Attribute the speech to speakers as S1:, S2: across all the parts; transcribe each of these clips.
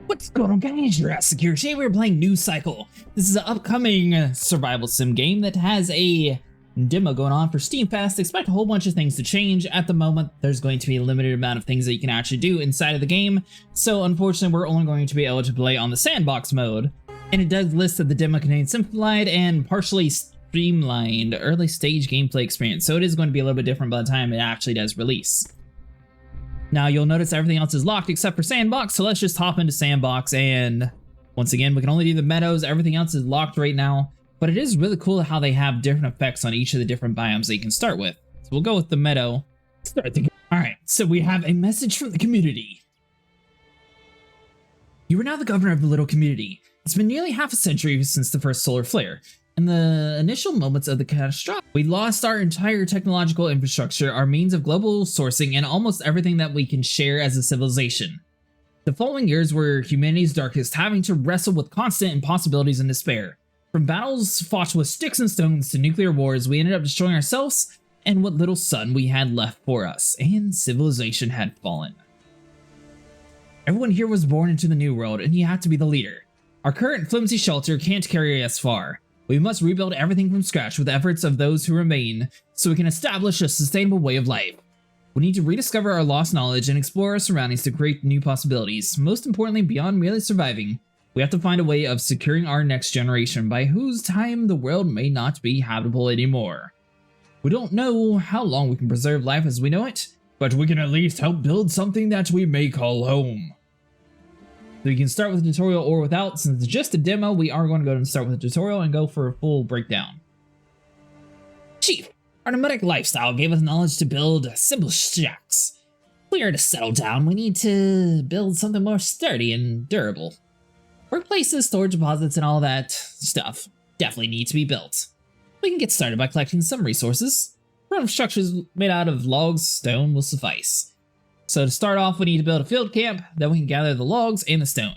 S1: What's going on, guys? Jurassic here. Today we're playing New Cycle. This is an upcoming survival sim game that has a demo going on for Steam Fest. Expect a whole bunch of things to change. At the moment, there's going to be a limited amount of things that you can actually do inside of the game. So unfortunately, we're only going to be able to play on the sandbox mode. And it does list that the demo contains simplified and partially streamlined early stage gameplay experience. So it is going to be a little bit different by the time it actually does release. Now you'll notice everything else is locked except for Sandbox, so let's just hop into Sandbox, and once again we can only do the meadows. Everything else is locked right now, but it is really cool how they have different effects on each of the different biomes that you can start with. So we'll go with the meadow. Alright, so we have a message from the community. You are now the governor of the little community. It's been nearly half a century since the first solar flare. In the initial moments of the catastrophe, we lost our entire technological infrastructure, our means of global sourcing, and almost everything that we can share as a civilization. The following years were humanity's darkest, having to wrestle with constant impossibilities and despair. From battles fought with sticks and stones to nuclear wars, we ended up destroying ourselves and what little sun we had left for us, and civilization had fallen. Everyone here was born into the new world, and you have to be the leader. Our current flimsy shelter can't carry us far. We must rebuild everything from scratch with the efforts of those who remain, so we can establish a sustainable way of life. We need to rediscover our lost knowledge and explore our surroundings to create new possibilities. Most importantly, beyond merely surviving, we have to find a way of securing our next generation, by whose time the world may not be habitable anymore. We don't know how long we can preserve life as we know it, but we can at least help build something that we may call home. So you can start with a tutorial or without. Since it's just a demo, we are going to go and start with a tutorial and go for a full breakdown. Chief, our nomadic lifestyle gave us knowledge to build simple shacks. If we are to settle down, we need to build something more sturdy and durable. Workplaces, storage deposits, and all that stuff definitely need to be built. We can get started by collecting some resources. Run structures made out of logs, stone will suffice. So to start off, we need to build a field camp, then we can gather the logs and the stone.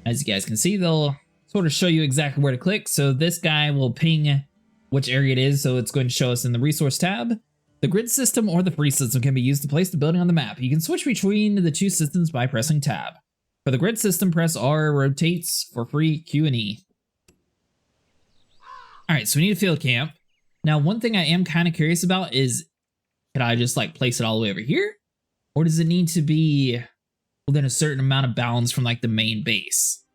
S1: As you guys can see, they'll sort of show you exactly where to click. So this guy will ping which area it is, so it's going to show us in the resource tab. The grid system or the free system can be used to place the building on the map. You can switch between the two systems by pressing tab. For the grid system, press R, rotates. For free, Q and E. Alright, so we need a field camp. Now, one thing I am kind of curious about is, could I just like place it all the way over here? Or does it need to be within a certain amount of bounds from like the main base?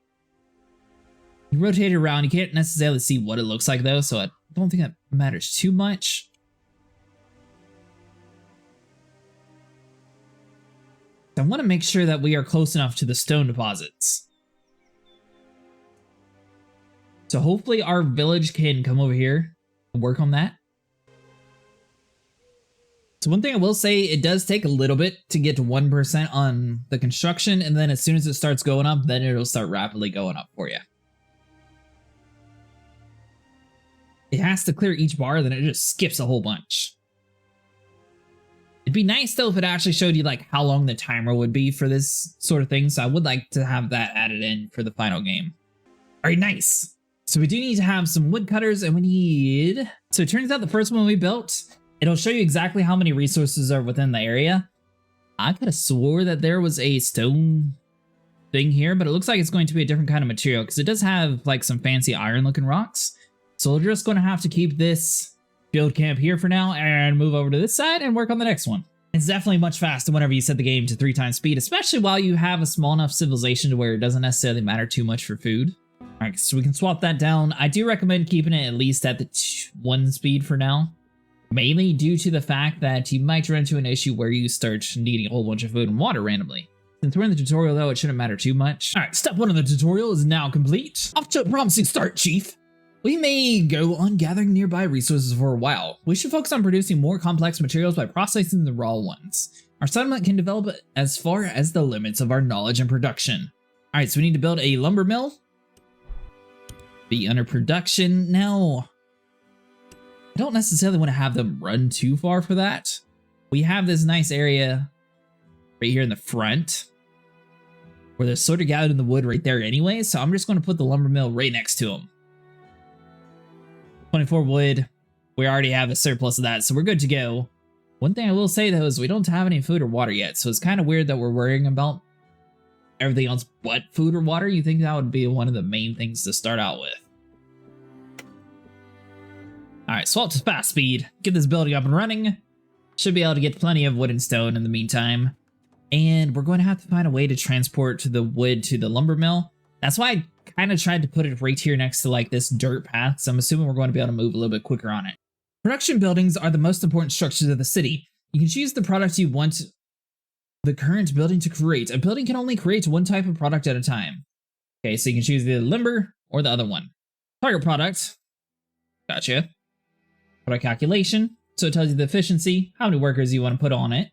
S1: You rotate it around, you can't necessarily see what it looks like though, so I don't think that matters too much. I want to make sure that we are close enough to the stone deposits. So hopefully our village can come over here and work on that. So one thing I will say, it does take a little bit to get to 1% on the construction, and then as soon as it starts going up, then it'll start rapidly going up for you. It has to clear each bar, then it just skips a whole bunch. It'd be nice though if it actually showed you like how long the timer would be for this sort of thing, so I would like to have that added in for the final game. Alright, nice! So we do need to have some woodcutters, and we need... So it turns out the first one we built, it'll show you exactly how many resources are within the area. I could have swore that there was a stone thing here, but it looks like it's going to be a different kind of material because it does have like some fancy iron looking rocks. So we're just going to have to keep this field camp here for now and move over to this side and work on the next one. It's definitely much faster whenever you set the game to 3 times speed, especially while you have a small enough civilization to where it doesn't necessarily matter too much for food. Alright, so we can swap that down. I do recommend keeping it at least at the 1 speed for now. Mainly due to the fact that you might run into an issue where you start needing a whole bunch of food and water randomly. Since we're in the tutorial though, it shouldn't matter too much. Alright, step 1 of the tutorial is now complete. Off to a promising start, Chief. We may go on gathering nearby resources for a while. We should focus on producing more complex materials by processing the raw ones. Our settlement can develop as far as the limits of our knowledge and production. Alright, so we need to build a lumber mill. Be under production. Now, I don't necessarily want to have them run too far for that. We have this nice area right here in the front where they're sort of gathered in the wood right there anyway, so I'm just going to put the lumber mill right next to them. 24 wood. We already have a surplus of that, so we're good to go. One thing I will say though is we don't have any food or water yet, so it's kind of weird that we're worrying about everything else but food or water, you think that would be one of the main things to start out with. Alright, swap to fast speed. Get this building up and running. Should be able to get plenty of wood and stone in the meantime. And we're going to have to find a way to transport the wood to the lumber mill. That's why I kind of tried to put it right here next to like this dirt path, so I'm assuming we're going to be able to move a little bit quicker on it. Production buildings are the most important structures of the city. You can choose the product you want the current building to create. A building can only create one type of product at a time. Okay, so you can choose the lumber or the other one. Target product. Gotcha. Product calculation. So it tells you the efficiency, how many workers you want to put on it.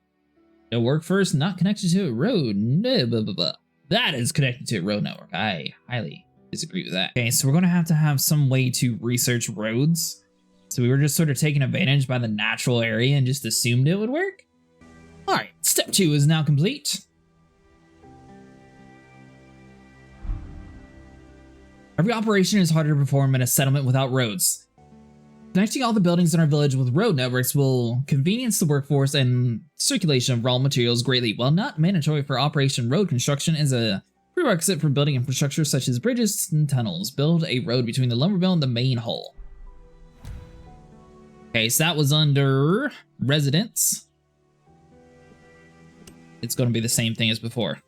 S1: No work first, not connected to a road. No, blah, blah, blah. That is connected to a road network. I highly disagree with that. Okay, so we're going to have some way to research roads. So we were just sort of taken advantage by the natural area and just assumed it would work. Alright, step 2 is now complete. Every operation is harder to perform in a settlement without roads. Connecting all the buildings in our village with road networks will convenience the workforce and circulation of raw materials greatly. While not mandatory for Operation Road construction, is a prerequisite for building infrastructure such as bridges and tunnels. Build a road between the lumber mill and the main hull. Okay, so that was under residents. It's going to be the same thing as before.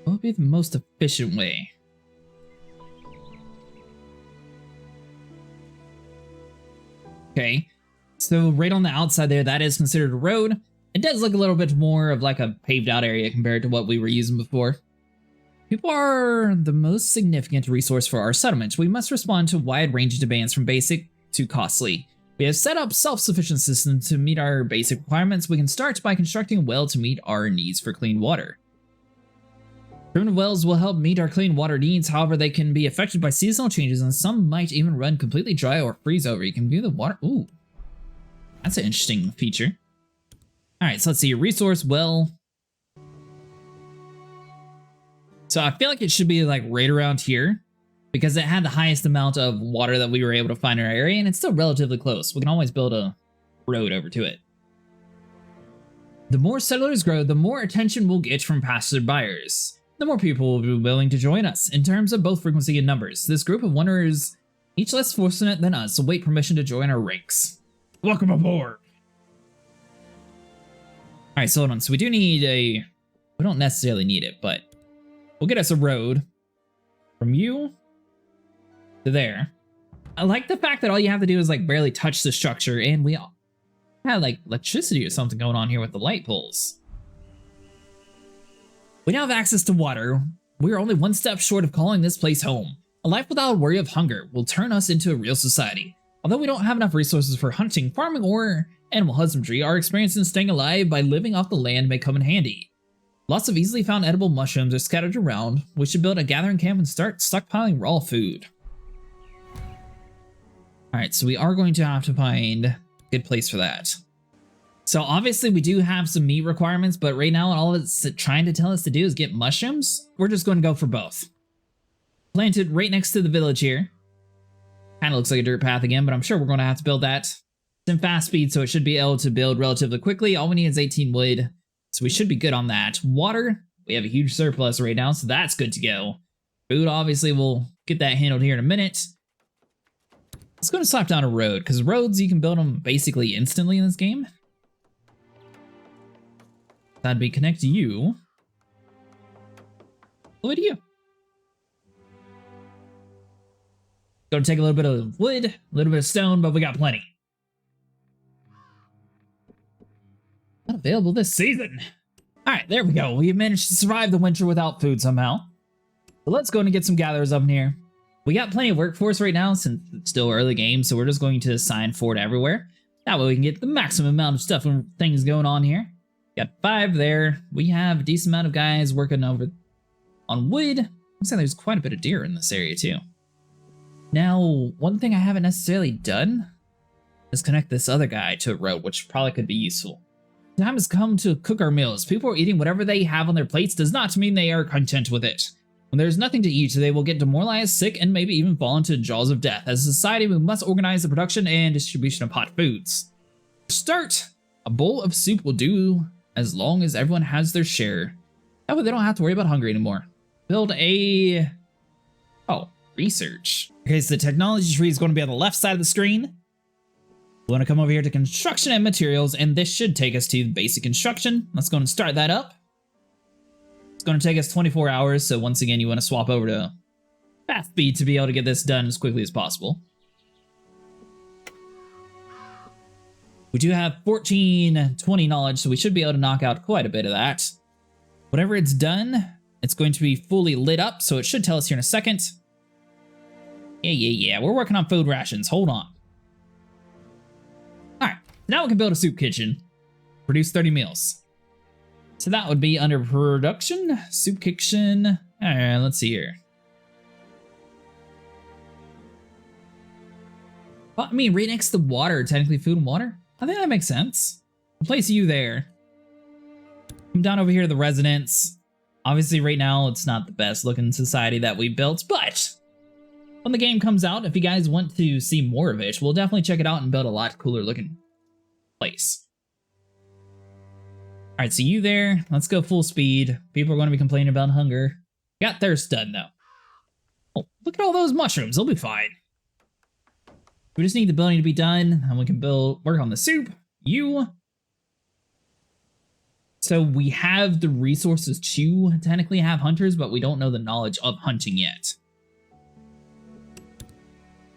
S1: What would be the most efficient way? Okay, so right on the outside there, that is considered a road. It does look a little bit more of like a paved out area compared to what we were using before. People are the most significant resource for our settlement. We must respond to a wide range of demands from basic to costly. We have set up self-sufficient systems to meet our basic requirements. We can start by constructing a well to meet our needs for clean water. Permanent wells will help meet our clean water needs, however they can be affected by seasonal changes and some might even run completely dry or freeze over. You can view the water. Ooh, that's an interesting feature. Alright, so let's see, resource well. So I feel like it should be like right around here because it had the highest amount of water that we were able to find in our area and it's still relatively close. We can always build a road over to it. The more settlers grow, the more attention we'll get from passenger buyers. The more people will be willing to join us in terms of both frequency and numbers. This group of wanderers, each less fortunate than us, await permission to join our ranks. Welcome aboard! Alright, so hold on. So we do need a... We don't necessarily need it, but we'll get us a road from you to there. I like the fact that all you have to do is like barely touch the structure, and we have like electricity or something going on here with the light poles. We now have access to water. We are only one step short of calling this place home. A life without a worry of hunger will turn us into a real society. Although we don't have enough resources for hunting, farming, or animal husbandry, our experience in staying alive by living off the land may come in handy. Lots of easily found edible mushrooms are scattered around. We should build a gathering camp and start stockpiling raw food. Alright, so we are going to have to find a good place for that. So obviously we do have some meat requirements, but right now all it's trying to tell us to do is get mushrooms. We're just going to go for both. Planted right next to the village here. Kind of looks like a dirt path again, but I'm sure we're going to have to build that. It's in fast speed, so it should be able to build relatively quickly. All we need is 18 wood, so we should be good on that. Water, we have a huge surplus right now, so that's good to go. Food, obviously, we'll get that handled here in a minute. Let's go and slap down a road, because roads, you can build them basically instantly in this game. That'd be connect you. What do you? Gonna take a little bit of wood, a little bit of stone, but we got plenty. Not available this season. Alright, there we go. We managed to survive the winter without food somehow. But let's go and get some gatherers up in here. We got plenty of workforce right now since it's still early game, so we're just going to assign 4 to everywhere. That way we can get the maximum amount of stuff and things going on here. Got 5 there. We have a decent amount of guys working over on wood. Looks like there's quite a bit of deer in this area too. Now, one thing I haven't necessarily done is connect this other guy to a road, which probably could be useful. The time has come to cook our meals. People are eating whatever they have on their plates does not mean they are content with it. When there's nothing to eat, they will get demoralized, sick, and maybe even fall into the jaws of death. As a society, we must organize the production and distribution of hot foods. Start! A bowl of soup will do as long as everyone has their share. That way they don't have to worry about hunger anymore. Build a... Oh, research. Okay, so the technology tree is going to be on the left side of the screen. We want to come over here to construction and materials, and this should take us to basic construction. Let's go and start that up. It's going to take us 24 hours, so once again, you want to swap over to fast speed to be able to get this done as quickly as possible. We do have 1420 knowledge, so we should be able to knock out quite a bit of that. Whenever it's done, it's going to be fully lit up, so it should tell us here in a second. Yeah, we're working on food rations. Hold on. Alright, now we can build a soup kitchen. Produce 30 meals. So that would be under production, soup kitchen. Alright, let's see here. Well, I mean, right next to water, technically food and water. I think that makes sense. I'll place you there. Come down over here to the residence. Obviously, right now, it's not the best looking society that we built, but when the game comes out, if you guys want to see more of it, we'll definitely check it out and build a lot cooler looking place. Alright, so you there. Let's go full speed. People are going to be complaining about hunger. Got thirst done, though. Oh, look at all those mushrooms. They'll be fine. We just need the building to be done, and we can work on the soup. You. So we have the resources to technically have hunters, but we don't know the knowledge of hunting yet.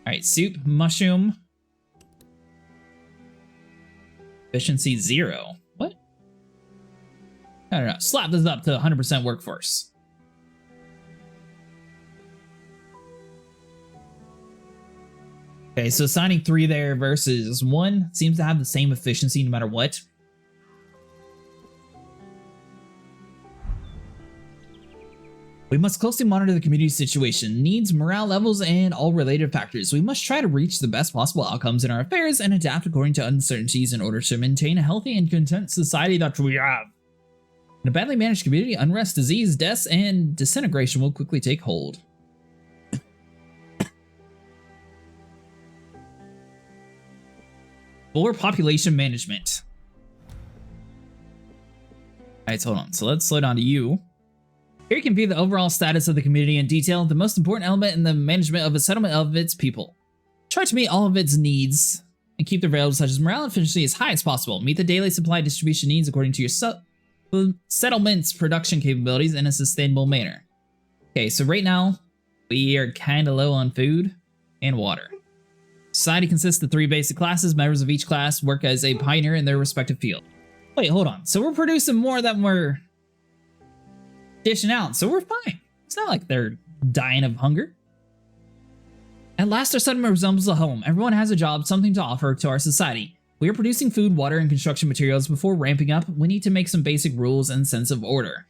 S1: Alright, soup, mushroom. Efficiency 0. What? I don't know. Slap this up to 100% workforce. Okay, so assigning 3 there versus 1 seems to have the same efficiency no matter what. We must closely monitor the community situation, needs, morale levels, and all related factors. We must try to reach the best possible outcomes in our affairs and adapt according to uncertainties in order to maintain a healthy and content society that we have. In a badly managed community, unrest, disease, deaths, and disintegration will quickly take hold. Fuller population management. Alright, so hold on. So let's slow down to you. Here you can view the overall status of the community in detail, the most important element in the management of a settlement of its people. Try to meet all of its needs and keep the variables such as morale and efficiency as high as possible. Meet the daily supply distribution needs according to your settlement's production capabilities in a sustainable manner. Okay, so right now, we are kind of low on food and water. Society consists of 3 basic classes. Members of each class work as a pioneer in their respective field. Wait, hold on. So we're producing more than we're dishing out, so we're fine. It's not like they're dying of hunger. At last, our settlement resembles a home. Everyone has a job, something to offer to our society. We are producing food, water, and construction materials. Before ramping up, we need to make some basic rules and sense of order.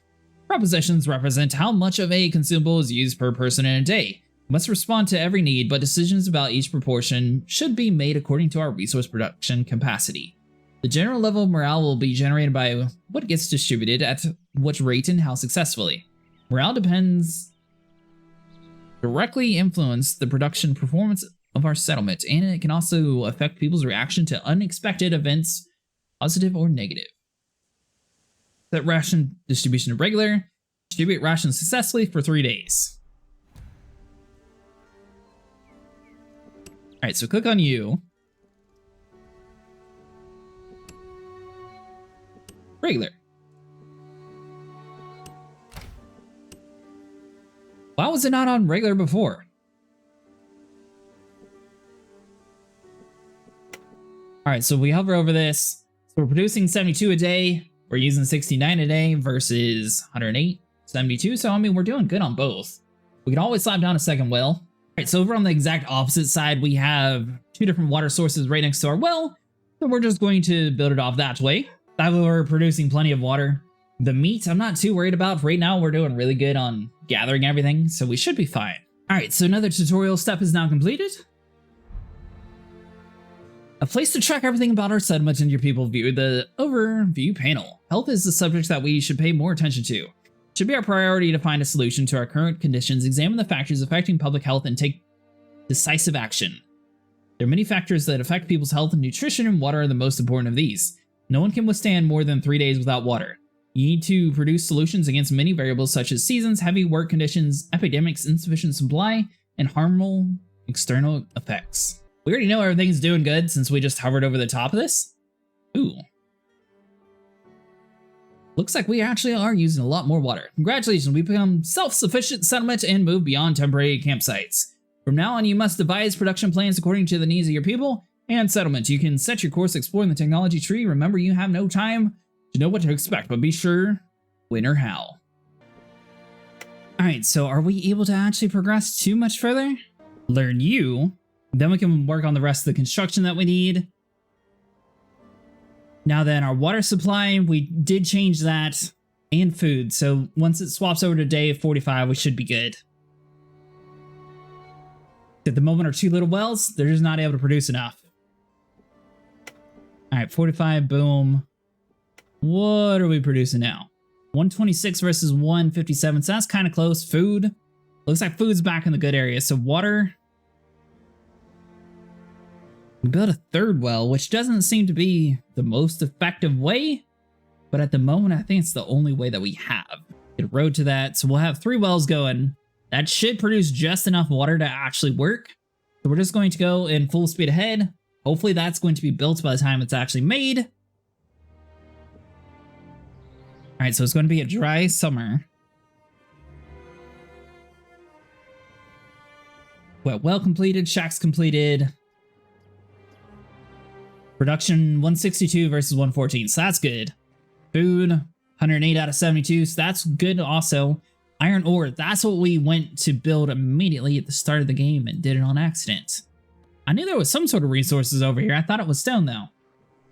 S1: Propositions represent how much of a consumable is used per person in a day. We must respond to every need, but decisions about each proportion should be made according to our resource production capacity. The general level of morale will be generated by what gets distributed at what rate and how successfully. Morale directly influence the production performance of our settlement, and it can also affect people's reaction to unexpected events, positive or negative. Set ration distribution to regular. Distribute rations successfully for 3 days. Alright, so click on you. Regular. Why was it not on regular before? Alright, so we hover over this. So we're producing 72 a day. We're using 69 a day versus 108, 72. So, I mean, we're doing good on both. We can always slap down a second well. Alright, so over on the exact opposite side, we have 2 different water sources right next to our well. So we're just going to build it off that way. That way we're producing plenty of water. The meat, I'm not too worried about. Right now, we're doing really good on gathering everything, so we should be fine. Alright, so another tutorial step is now completed. A place to track everything about our settlement and your people view the overview panel. Health is the subject that we should pay more attention to. Should be our priority to find a solution to our current conditions, examine the factors affecting public health, and take decisive action. There are many factors that affect people's health, and nutrition and water are the most important of these. No one can withstand more than 3 days without water. You need to produce solutions against many variables such as seasons, heavy work conditions, epidemics, insufficient supply, and harmful external effects. We already know everything's doing good since we just hovered over the top of this. Ooh. Looks like we actually are using a lot more water. Congratulations, we've become self-sufficient settlement and moved beyond temporary campsites. From now on, you must devise production plans according to the needs of your people and settlement. You can set your course exploring the technology tree. Remember, you have no time to know what to expect, but be sure when or how. Alright, so are we able to actually progress too much further? Learn you. Then we can work on the rest of the construction that we need. Now then, our water supply, we did change that, and food. So once it swaps over to day 45, we should be good. At the moment, our 2 little wells, they're just not able to produce enough. Alright, 45, boom. What are we producing now? 126 versus 157, so that's kind of close. Food. Looks like food's back in the good area. So water. We built a 3rd well, which doesn't seem to be the most effective way, but at the moment, I think it's the only way that we have. Get a road to that, so we'll have 3 wells going. That should produce just enough water to actually work. So we're just going to go in full speed ahead. Hopefully that's going to be built by the time it's actually made. Alright, so it's going to be a dry summer. Well completed, shacks completed. Production 162 versus 114, so that's good. Food, 108 out of 72, so that's good also. Iron ore, that's what we went to build immediately at the start of the game and did it on accident. I knew there was some sort of resources over here. I thought it was stone though.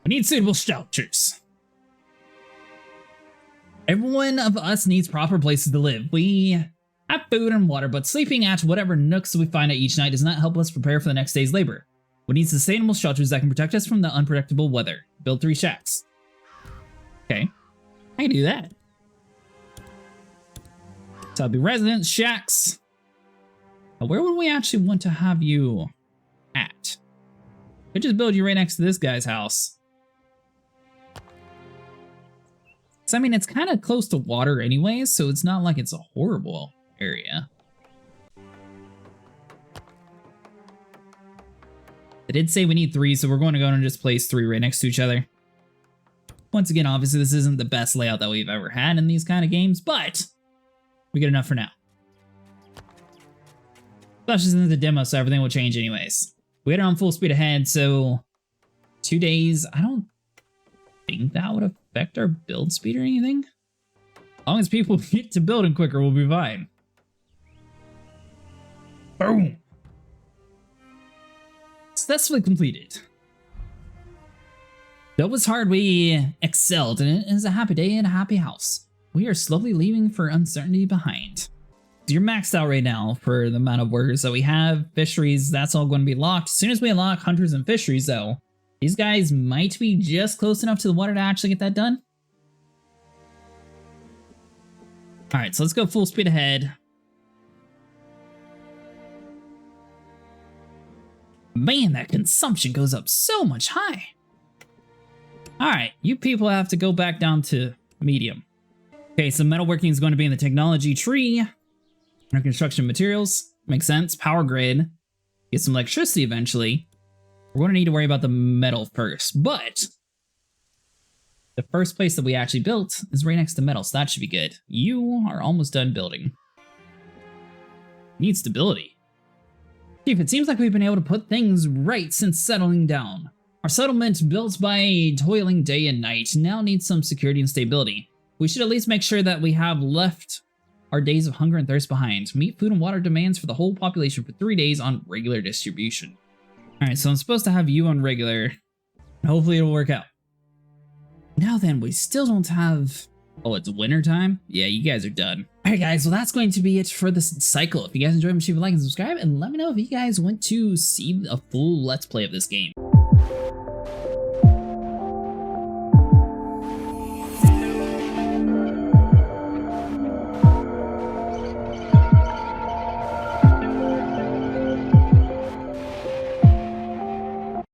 S1: We need suitable shelters. Every one of us needs proper places to live. We have food and water, but sleeping at whatever nooks we find at each night does not help us prepare for the next day's labor. We need sustainable shelters that can protect us from the unpredictable weather. Build 3 shacks. Okay, I can do that. So it'll be residence shacks. Now, where would we actually want to have you at? Could just build you right next to this guy's house. So I mean, it's kind of close to water anyways, so it's not like it's a horrible area. They did say we need 3, so we're going to go and just place 3 right next to each other. Once again, obviously this isn't the best layout that we've ever had in these kind of games, but we get enough for now. Especially since the demo, so everything will change anyways. We had it on full speed ahead, so 2 days. I don't think that would affect our build speed or anything. As long as people get to building quicker, we'll be fine. Boom! Successfully completed. Though it was hard, we excelled, and it is a happy day in a happy house. We are slowly leaving for uncertainty behind. So you're maxed out right now for the amount of workers that we have. Fisheries, that's all going to be locked. As soon as we unlock hunters and fisheries, though, these guys might be just close enough to the water to actually get that done. Alright, so let's go full speed ahead. Man, that consumption goes up so much high. Alright, you people have to go back down to medium. Okay, so metalworking is going to be in the technology tree. Our construction materials, makes sense. Power grid, get some electricity eventually. We're going to need to worry about the metal first, but the first place that we actually built is right next to metal, so that should be good. You are almost done building. Need stability. Chief, it seems like we've been able to put things right since settling down. Our settlement, built by toiling day and night, now needs some security and stability. We should at least make sure that we have left our days of hunger and thirst behind. Meet food and water demands for the whole population for 3 days on regular distribution. Alright, so I'm supposed to have you on regular. Hopefully it'll work out. Now then, we still don't have... Oh, it's winter time? Yeah, you guys are done. Alright guys, well that's going to be it for this cycle. If you guys enjoyed, make sure you like and subscribe, and let me know if you guys want to see a full Let's Play of this game.